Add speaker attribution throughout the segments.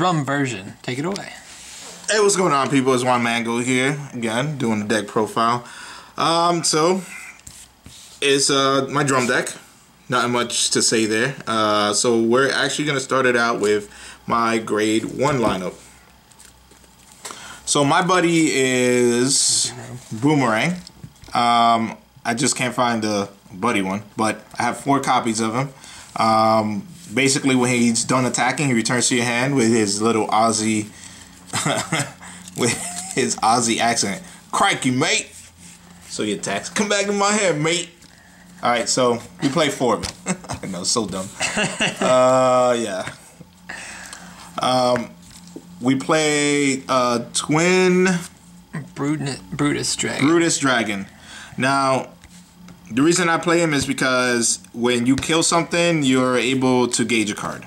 Speaker 1: drum version. Take it away.
Speaker 2: Hey, what's going on, people? It's Juan Mango here again, doing the deck profile. So it's my drum deck. Not much to say there. So we're actually gonna start it out with my grade 1 lineup. So my buddy is Boomerang. I just can't find the buddy one, but I have 4 copies of him. Basically, when he's done attacking, he returns to your hand with his little Aussie, with his Aussie accent. Crikey, mate! So he attacks. Come back to my hand, mate. All right, so we play 4 of them. I know, so dumb. Yeah. We play twin
Speaker 1: Brutus Dragon.
Speaker 2: Brutus Dragon. Now, the reason I play him is because when you kill something, you're able to gauge a card.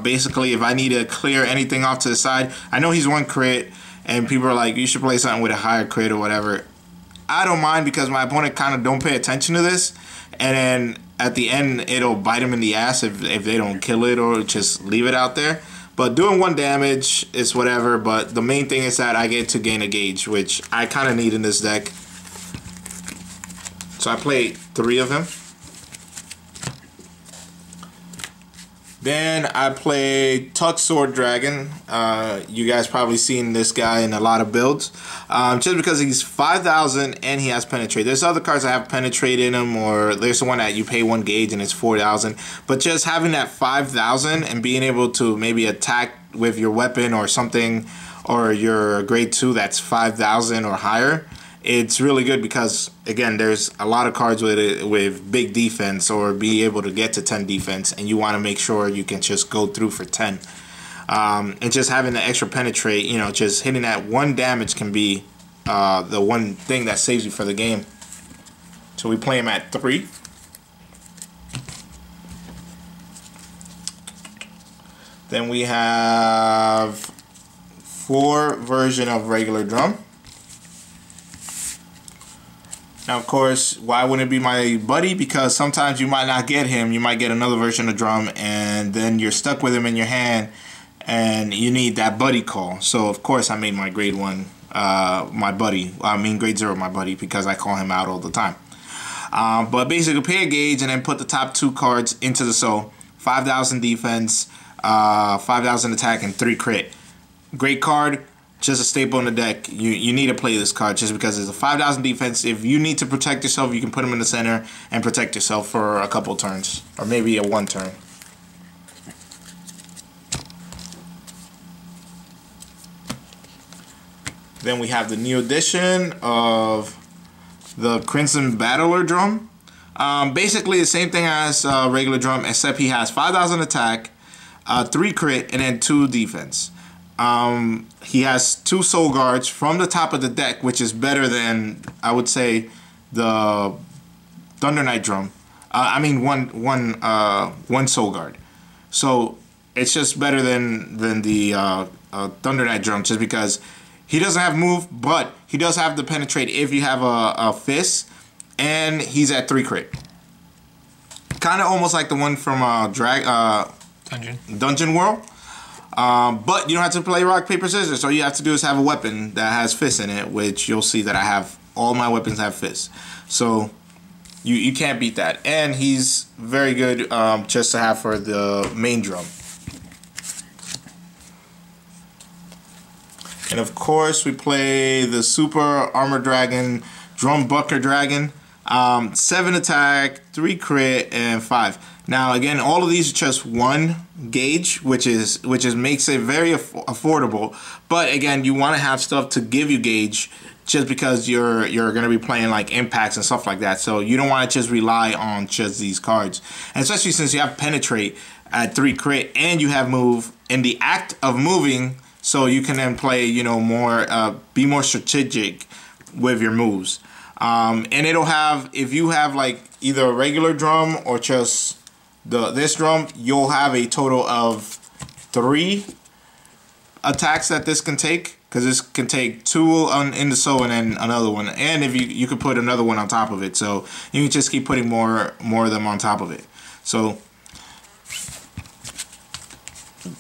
Speaker 2: Basically, if I need to clear anything off to the side, I know he's 1 crit, and people are like, you should play something with a higher crit or whatever. I don't mind because my opponent kind of don't pay attention to this, and then at the end, it'll bite him in the ass if they don't kill it or just leave it out there. But doing 1 damage is whatever, but the main thing is that I get to gain a gauge, which I kind of need in this deck. So I played 3 of him. Then I played Tuck Sword Dragon. You guys probably seen this guy in a lot of builds. Just because he's 5,000 and he has Penetrate. There's other cards that have Penetrate in them, or there's the one that you pay 1 gauge and it's 4,000. But just having that 5,000 and being able to maybe attack with your weapon or something, or your grade 2 that's 5,000 or higher, it's really good because, again, there's a lot of cards with big defense or be able to get to 10 defense, and you want to make sure you can just go through for 10. And just having the extra Penetrate, you know, just hitting that 1 damage can be the one thing that saves you for the game. So we play him at 3. Then we have 4 version of regular drum. Now, of course, why wouldn't it be my buddy? Because sometimes you might not get him. You might get another version of drum, and then you're stuck with him in your hand, and you need that buddy call. So, of course, I made my grade 1 my buddy. I mean grade 0 my buddy, because I call him out all the time. But basically, pay a gauge and then put the top 2 cards into the soul. 5,000 defense, 5,000 attack, and 3 crit. Great card. Just a staple in the deck. You need to play this card just because it's a 5,000 defense. If you need to protect yourself, you can put him in the center and protect yourself for a couple turns, or maybe a 1 turn. Then we have the new edition of the Crimson Battler drum. Basically the same thing as regular drum, except he has 5,000 attack, 3 crit, and then 2 defense. He has 2 soul guards from the top of the deck, which is better than, I would say, the Thunder Knight drum. I mean one soul guard. So it's just better than the Thunder Knight drum, just because he doesn't have move, but he does have the Penetrate if you have a fist, and he's at 3 crit. Kind of almost like the one from Dungeon World. But you don't have to play rock, paper, scissors. All you have to do is have a weapon that has fists in it, which you'll see that I have. All my weapons have fists. So you can't beat that. And he's very good just to have for the main drum. And of course we play the Super Armor Dragon, Drum Bucker Dragon. 7 attack, 3 crit, and 5. Now again, all of these are just 1 gauge, which makes it very affordable. But again, you want to have stuff to give you gauge, just because you're going to be playing like impacts and stuff like that. So you don't want to just rely on just these cards, and especially since you have Penetrate at 3 crit and you have move in the act of moving, so you can then play, you know, more be more strategic with your moves. And it'll have, if you have like either a regular drum or just this drum, you'll have a total of 3 attacks that this can take, because this can take 2 in the soul and then another one, and if you could put another one on top of it, so you can just keep putting more of them on top of it. So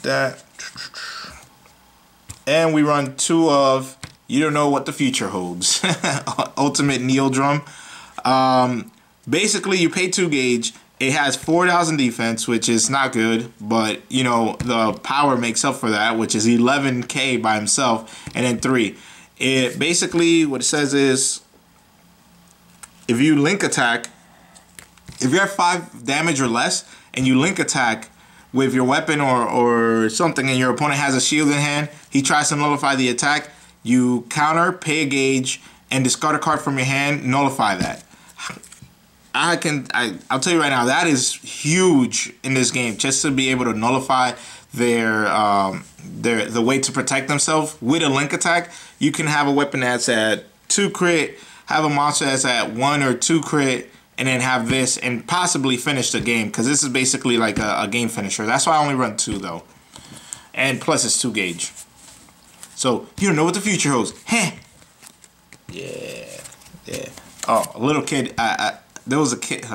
Speaker 2: that And we run 2 of You Don't Know What the Future Holds. Ultimate Neo Drum. Basically, you pay 2 gauge. It has 4,000 defense, which is not good, but you know the power makes up for that, which is 11k by himself, and then 3. It basically, what it says is, if you link attack, if you have 5 damage or less, and you link attack with your weapon or something, and your opponent has a shield in hand, he tries to nullify the attack. You counter, pay a gauge, and discard a card from your hand, nullify that. I'll tell you right now, that is huge in this game, just to be able to nullify the way to protect themselves with a link attack. You can have a weapon that's at 2 crit, have a monster that's at 1 or 2 crit, and then have this and possibly finish the game, because this is basically like a game finisher. That's why I only run 2 though, and plus it's 2 gauge. So you don't know what the future holds. Heh. Yeah. Oh, a little kid. There was a kid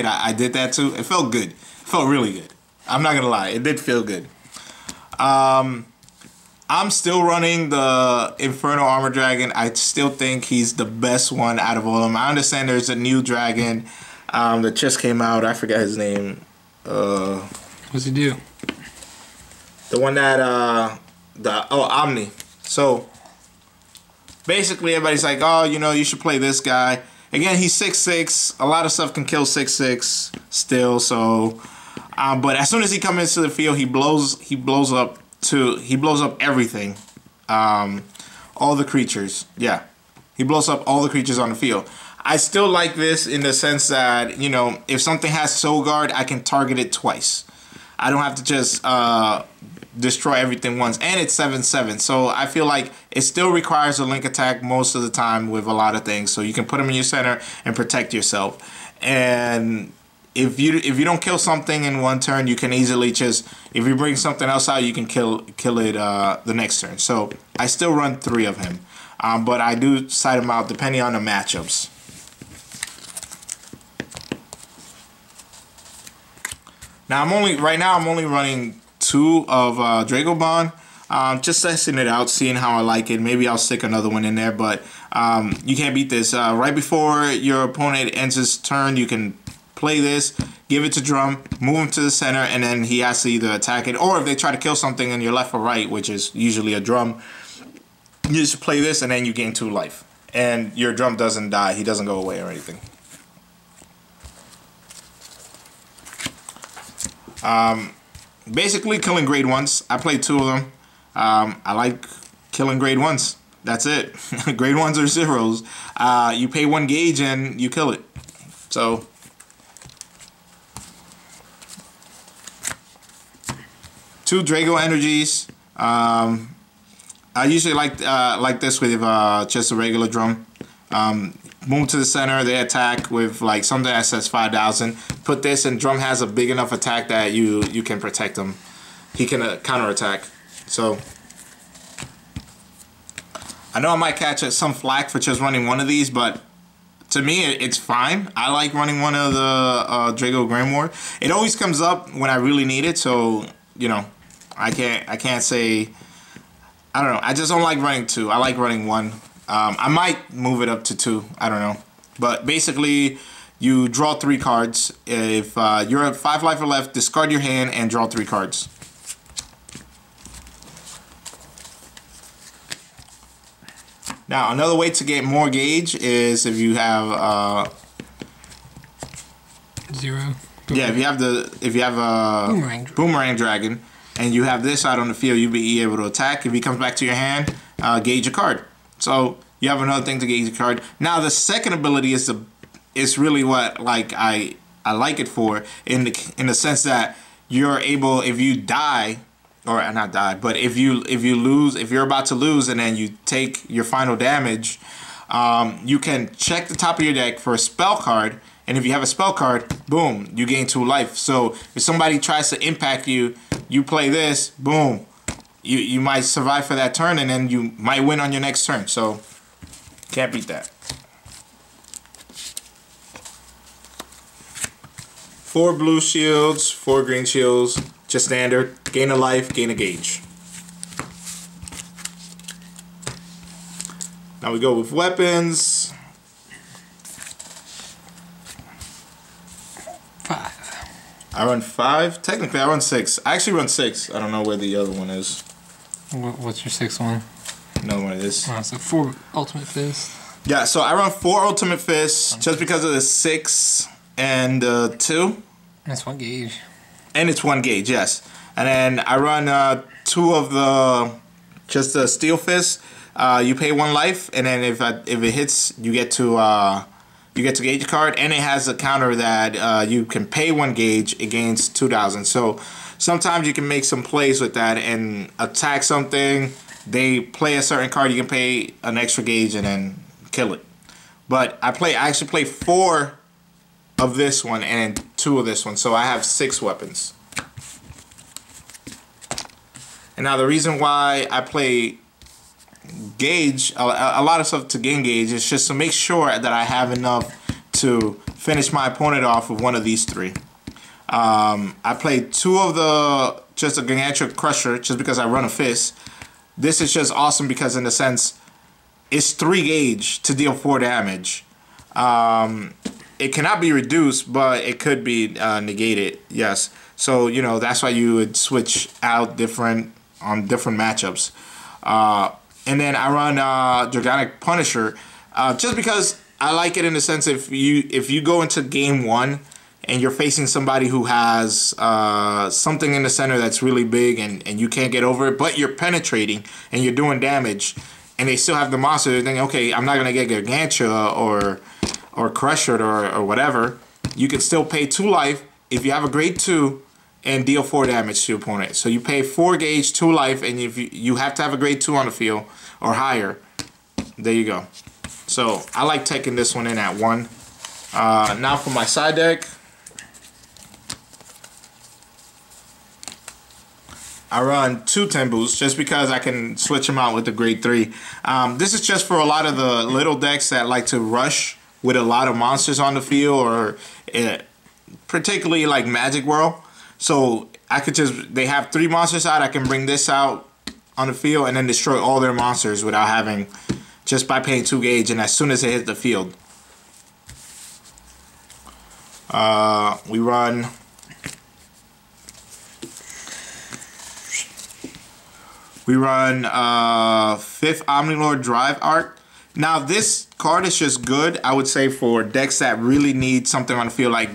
Speaker 2: I did that to. It felt good. It felt really good. I'm not gonna lie, it did feel good. I'm still running the Infernal Armor Dragon. I still think he's the best one out of all of them. I understand there's a new dragon that just came out. I forgot his name.
Speaker 1: What's he do?
Speaker 2: The one that Omni. So basically everybody's like, oh, you know, you should play this guy. Again, he's 6'6". A lot of stuff can kill 6'6" still. So, but as soon as he comes into the field, he blows up everything. All the creatures. Yeah, he blows up all the creatures on the field. I still like this in the sense that, you know, if something has Soul Guard, I can target it twice. I don't have to just destroy everything once, and it's 7/7, so I feel like it still requires a link attack most of the time with a lot of things, so you can put them in your center and protect yourself. And if you don't kill something in one turn, you can easily just, if you bring something else out, you can kill it the next turn. So I still run 3 of him, but I do side him out depending on the matchups. Now I'm only running 2 of Dragobond, just testing it out, seeing how I like it. Maybe I'll stick another one in there, but you can't beat this. Right before your opponent ends his turn, you can play this, give it to Drum, move him to the center, and then he has to either attack it, or if they try to kill something in your left or right, which is usually a Drum, you just play this and then you gain 2 life. And your Drum doesn't die, he doesn't go away or anything. Basically killing grade 1s. I played 2 of them. I like killing grade 1s. That's it. Grade 1s or 0s. You pay 1 gauge and you kill it. So 2 Drago energies. I usually like this with just a regular Drum. Move to the center, they attack with like something that says 5,000. Put this, and Drum has a big enough attack that you can protect him. He can counter attack. So I know I might catch some flack for just running 1 of these, but to me it's fine. I like running 1 of the Drago Grimoire. It always comes up when I really need it, so you know I can't say. I don't know. I just don't like running 2. I like running 1. I might move it up to 2. I don't know. But basically, you draw 3 cards. If you're at 5 life or left, discard your hand and draw 3 cards. Now, another way to get more gauge is if you have
Speaker 1: 0.
Speaker 2: Yeah, if you have a boomerang dragon, and you have this out on the field, you'll be able to attack. If he comes back to your hand, gauge a card. So you have another thing to gauge a card. Now the second ability is really what I like it for, in the sense that you're able, if you die, or not die, but if you lose, if you're about to lose and then you take your final damage, you can check the top of your deck for a spell card, and if you have a spell card, boom, you gain 2 life. So if somebody tries to impact you, you play this, boom. You might survive for that turn, and then you might win on your next turn. So, can't beat that. 4 blue shields, 4 green shields, just standard. Gain a life, gain a gauge. Now we go with weapons.
Speaker 1: 5.
Speaker 2: I run 5. Technically, I run 6. I actually run 6. I don't know where the other one is.
Speaker 1: What's your 6th one?
Speaker 2: No one is.
Speaker 1: So 4 Ultimate Fist.
Speaker 2: Yeah, so I run 4 Ultimate Fists just because of the 6 and 2.
Speaker 1: That's 1 gauge.
Speaker 2: And it's 1 gauge, yes. And then I run 2 of the Steel Fist. You pay 1 life, and then if it hits, you get to gauge a card, and it has a counter that you can pay 1 gauge against 2,000. So sometimes you can make some plays with that and attack something. They play a certain card, you can pay an extra gauge and then kill it. But I actually play 4 of this one and 2 of this one, so I have 6 weapons. And now the reason why I play gauge, a lot of stuff to gain gauge, is just to make sure that I have enough to finish my opponent off with one of these 3. I played 2 of just a Gargantuan Crusher just because I run a fist. This is just awesome because in a sense, it's 3 gauge to deal 4 damage. It cannot be reduced, but it could be negated, yes. So, you know, that's why you would switch out on different matchups. And then I run Dragonic Punisher just because I like it in the sense if you go into game 1 and you're facing somebody who has something in the center that's really big and you can't get over it, but you're penetrating and you're doing damage, and they still have the monster, they're thinking, okay, I'm not going to get Gargantua or Crusher or whatever. You can still pay 2 life if you have a grade 2 and deal 4 damage to your opponent. So you pay 4 gauge, 2 life, and if you have to have a grade 2 on the field or higher. There you go. So I like taking this one in at 1. Now for my side deck, I run 2 Tembus just because I can switch them out with the grade 3. This is just for a lot of the little decks that like to rush with a lot of monsters on the field, or particularly like Magic World. So I could they have 3 monsters out, I can bring this out on the field and then destroy all their monsters without having, just by paying 2 gauge, and as soon as it hits the field. We run fifth Omnilord Drive Arc. Now this card is just good, I would say, for decks that really need something on the field, like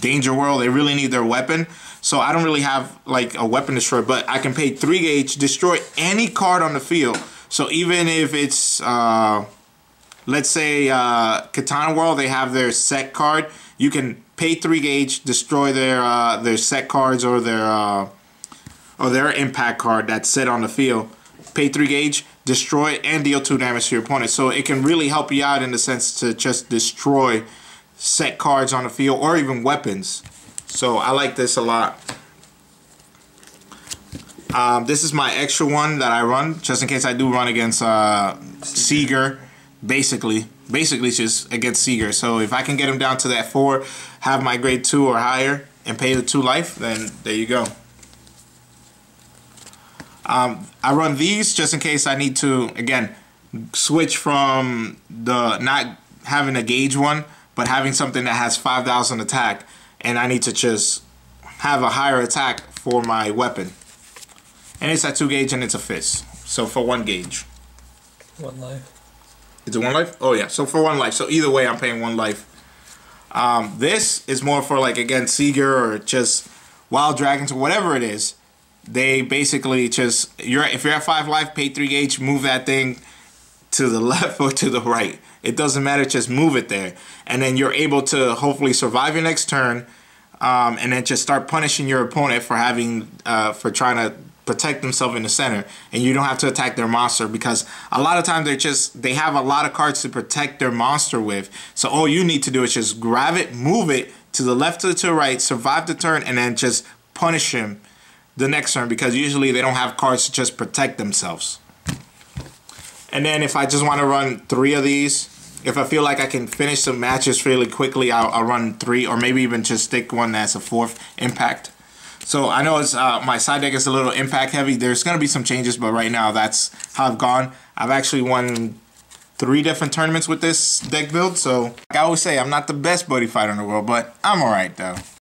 Speaker 2: Danger World. They really need their weapon. So I don't really have like a weapon destroy, but I can pay 3 gauge, destroy any card on the field. So even if it's, let's say Katana World, they have their set card. You can pay 3 gauge, destroy their set cards or their impact card that's set on the field. Pay 3 gauge, destroy it, and deal 2 damage to your opponent. So it can really help you out in the sense to just destroy set cards on the field or even weapons. So I like this a lot. This is my extra one that I run just in case I do run against Seeger. Basically it's just against Seeger. So if I can get him down to that 4, have my grade 2 or higher, and pay the 2 life, then there you go. I run these just in case I need to, again, switch from the not having a gauge one, but having something that has 5,000 attack, and I need to just have a higher attack for my weapon. And it's at 2 gauge and it's a fist. So for 1 gauge.
Speaker 1: 1 life.
Speaker 2: Is it 1 life? Oh yeah, so for 1 life. So either way I'm paying 1 life. This is more for, like, again, Seeger or just Wild Dragons or whatever it is. They basically just, if you're at 5 life, pay 3 gauge, move that thing to the left or to the right. It doesn't matter, just move it there. And then you're able to hopefully survive your next turn, and then just start punishing your opponent for for trying to protect themselves in the center, and you don't have to attack their monster, because a lot of times they have a lot of cards to protect their monster with. So all you need to do is just grab it, move it to the left or to the right, survive the turn, and then just punish him the next turn, because usually they don't have cards to just protect themselves. And then if I just want to run 3 of these, if I feel like I can finish some matches fairly quickly, I'll run 3, or maybe even just stick one as a 4th impact. So I know it's my side deck is a little impact heavy. There's going to be some changes, but right now that's how I've gone. I've actually won 3 different tournaments with this deck build. So like I always say, I'm not the best buddy fighter in the world, but I'm alright though.